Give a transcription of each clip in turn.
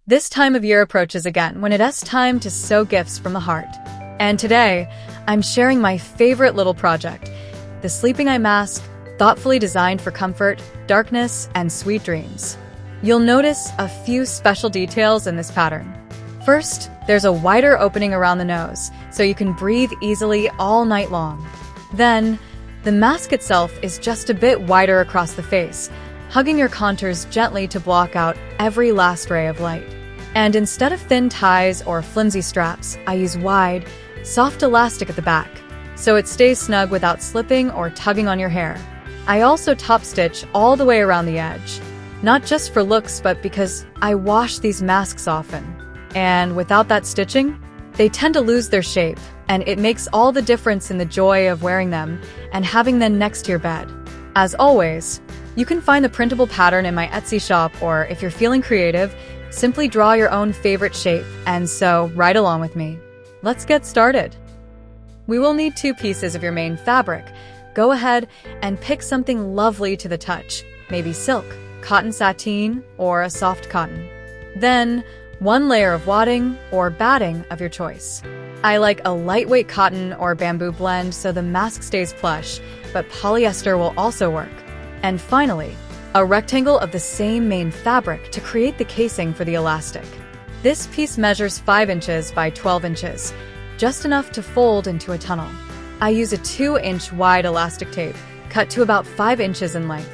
This time of year approaches again when it's time to sew gifts from the heart. And today, I'm sharing my favorite little project, the sleeping eye mask, thoughtfully designed for comfort, darkness, and sweet dreams. You'll notice a few special details in this pattern. First, there's a wider opening around the nose, so you can breathe easily all night long. Then, the mask itself is just a bit wider across the face, hugging your contours gently to block out every last ray of light. And instead of thin ties or flimsy straps, I use wide, soft elastic at the back, so it stays snug without slipping or tugging on your hair. I also top stitch all the way around the edge, not just for looks but because I wash these masks often. And without that stitching, they tend to lose their shape, and it makes all the difference in the joy of wearing them and having them next to your bed. As always, you can find the printable pattern in my Etsy shop, or if you're feeling creative, simply draw your own favorite shape and sew right along with me. Let's get started. We will need 2 pieces of your main fabric. Go ahead and pick something lovely to the touch, maybe silk, cotton sateen, or a soft cotton. Then, 1 layer of wadding or batting of your choice. I like a lightweight cotton or bamboo blend so the mask stays plush, but polyester will also work. And finally, a rectangle of the same main fabric to create the casing for the elastic. This piece measures 5 inches by 12 inches, just enough to fold into a tunnel. I use a 2-inch wide elastic tape, cut to about 5 inches in length.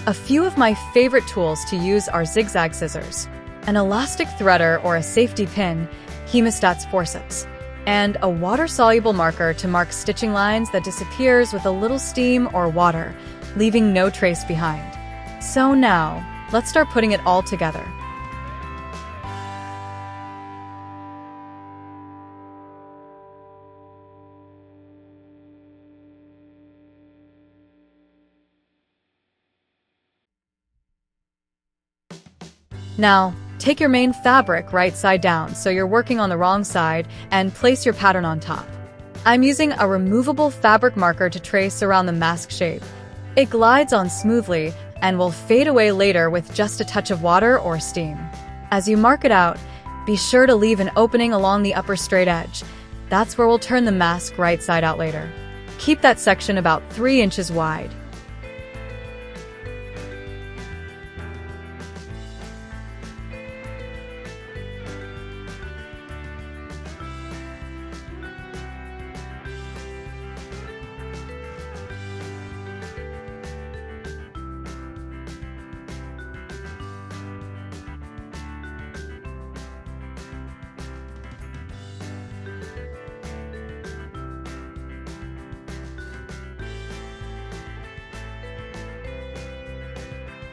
A few of my favorite tools to use are zigzag scissors, an elastic threader or a safety pin, hemostat's forceps, and a water-soluble marker to mark stitching lines that disappears with a little steam or water, leaving no trace behind. So now, let's start putting it all together. Now, take your main fabric right side down so you're working on the wrong side and place your pattern on top. I'm using a removable fabric marker to trace around the mask shape. It glides on smoothly and will fade away later with just a touch of water or steam. As you mark it out, be sure to leave an opening along the upper straight edge. That's where we'll turn the mask right side out later. Keep that section about 3 inches wide.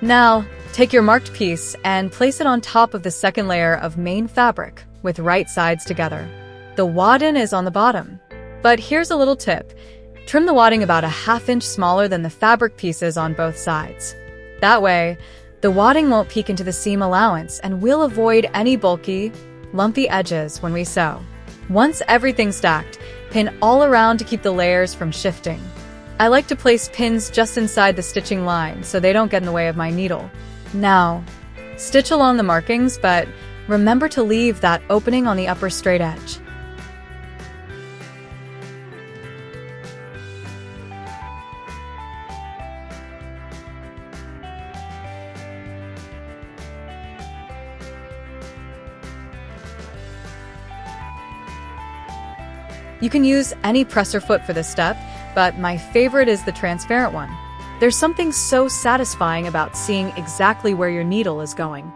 Now, take your marked piece and place it on top of the second layer of main fabric with right sides together. The wadding is on the bottom. But here's a little tip. Trim the wadding about a 1/2 inch smaller than the fabric pieces on both sides. That way, the wadding won't peek into the seam allowance and we'll avoid any bulky, lumpy edges when we sew. Once everything's stacked, pin all around to keep the layers from shifting. I like to place pins just inside the stitching line so they don't get in the way of my needle. Now, stitch along the markings, but remember to leave that opening on the upper straight edge. You can use any presser foot for this step, but my favorite is the transparent one. There's something so satisfying about seeing exactly where your needle is going.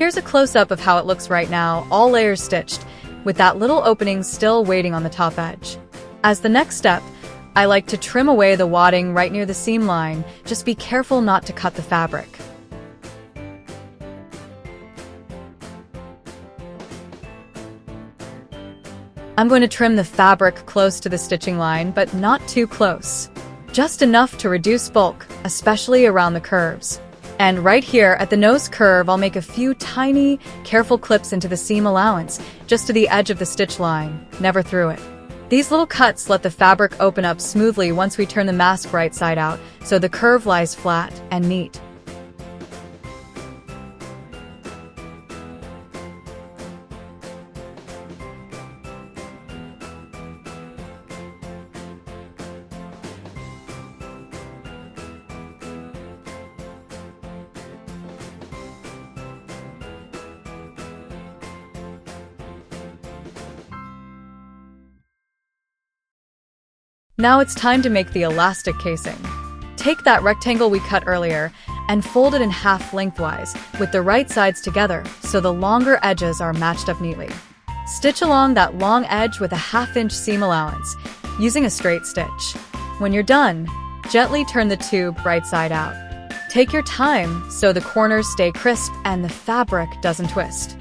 Here's a close-up of how it looks right now, all layers stitched, with that little opening still waiting on the top edge. As the next step, I like to trim away the wadding right near the seam line. Just be careful not to cut the fabric. I'm going to trim the fabric close to the stitching line, but not too close. Just enough to reduce bulk, especially around the curves. And right here at the nose curve, I'll make a few tiny, careful clips into the seam allowance, just to the edge of the stitch line, never through it. These little cuts let the fabric open up smoothly once we turn the mask right side out, so the curve lies flat and neat. Now it's time to make the elastic casing. Take that rectangle we cut earlier and fold it in half lengthwise, with the right sides together so the longer edges are matched up neatly. Stitch along that long edge with a 1/2-inch seam allowance, using a straight stitch. When you're done, gently turn the tube right side out. Take your time so the corners stay crisp and the fabric doesn't twist.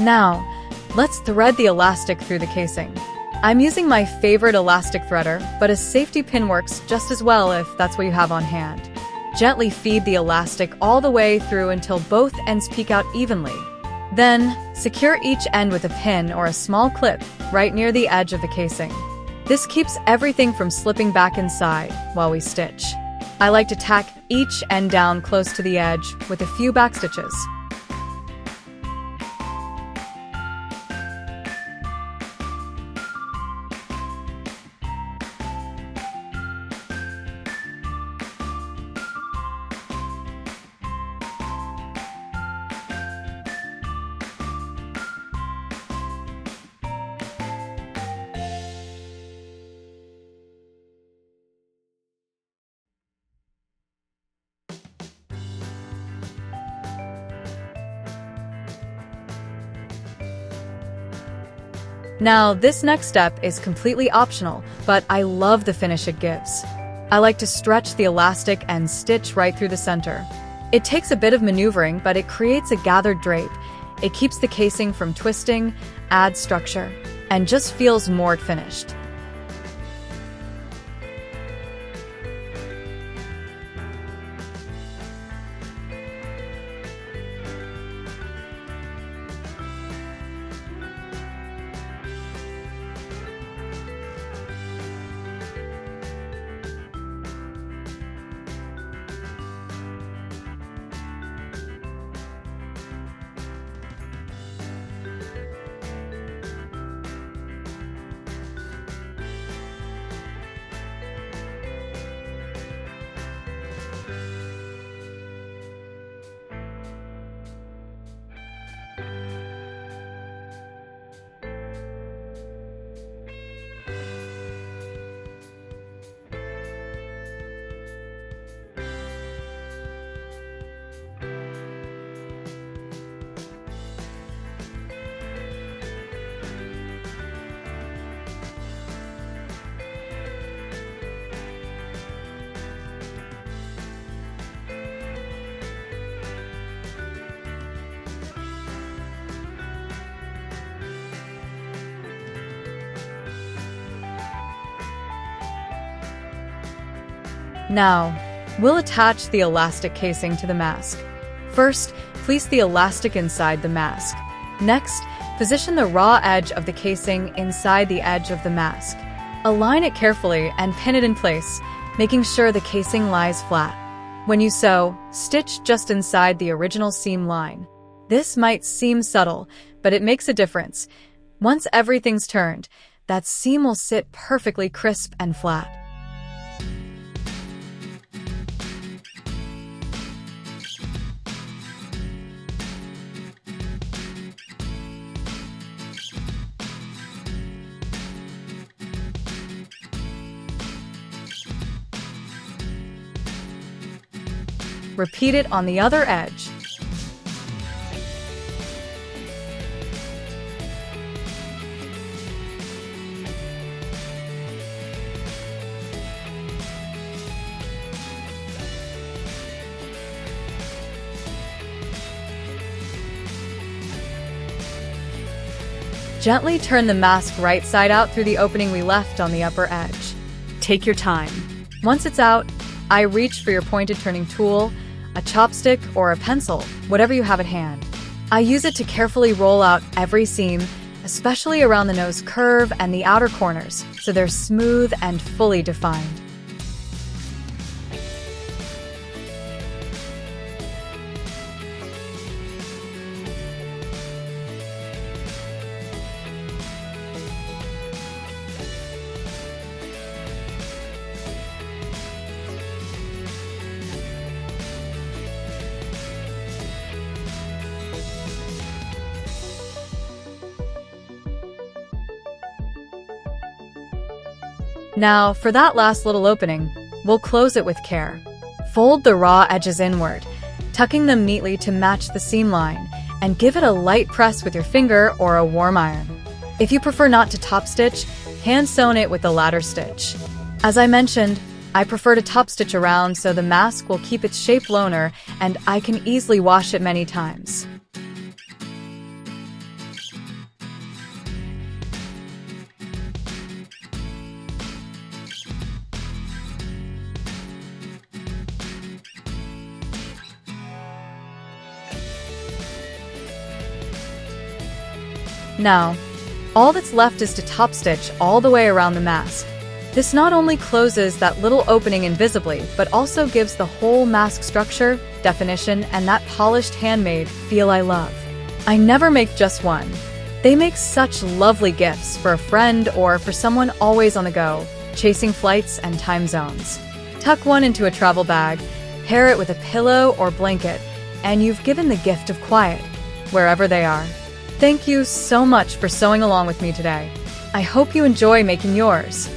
Now, let's thread the elastic through the casing. I'm using my favorite elastic threader, but a safety pin works just as well if that's what you have on hand. Gently feed the elastic all the way through until both ends peek out evenly. Then, secure each end with a pin or a small clip right near the edge of the casing. This keeps everything from slipping back inside while we stitch. I like to tack each end down close to the edge with a few back stitches. Now, this next step is completely optional, but I love the finish it gives. I like to stretch the elastic and stitch right through the center. It takes a bit of maneuvering, but it creates a gathered drape. It keeps the casing from twisting, adds structure, and just feels more finished. Now, we'll attach the elastic casing to the mask. First, place the elastic inside the mask. Next, position the raw edge of the casing inside the edge of the mask. Align it carefully and pin it in place, making sure the casing lies flat. When you sew, stitch just inside the original seam line. This might seem subtle, but it makes a difference. Once everything's turned, that seam will sit perfectly crisp and flat. Repeat it on the other edge. Gently turn the mask right side out through the opening we left on the upper edge. Take your time. Once it's out, I reach for your pointed turning tool, a chopstick, or a pencil, whatever you have at hand. I use it to carefully roll out every seam, especially around the nose curve and the outer corners, so they're smooth and fully defined. Now, for that last little opening, we'll close it with care. Fold the raw edges inward, tucking them neatly to match the seam line, and give it a light press with your finger or a warm iron. If you prefer not to top stitch, hand sew it with the ladder stitch. As I mentioned, I prefer to top stitch around so the mask will keep its shape loner and I can easily wash it many times. Now, all that's left is to top stitch all the way around the mask. This not only closes that little opening invisibly, but also gives the whole mask structure, definition, and that polished handmade feel I love. I never make just one. They make such lovely gifts for a friend or for someone always on the go, chasing flights and time zones. Tuck one into a travel bag, pair it with a pillow or blanket, and you've given the gift of quiet, wherever they are. Thank you so much for sewing along with me today. I hope you enjoy making yours.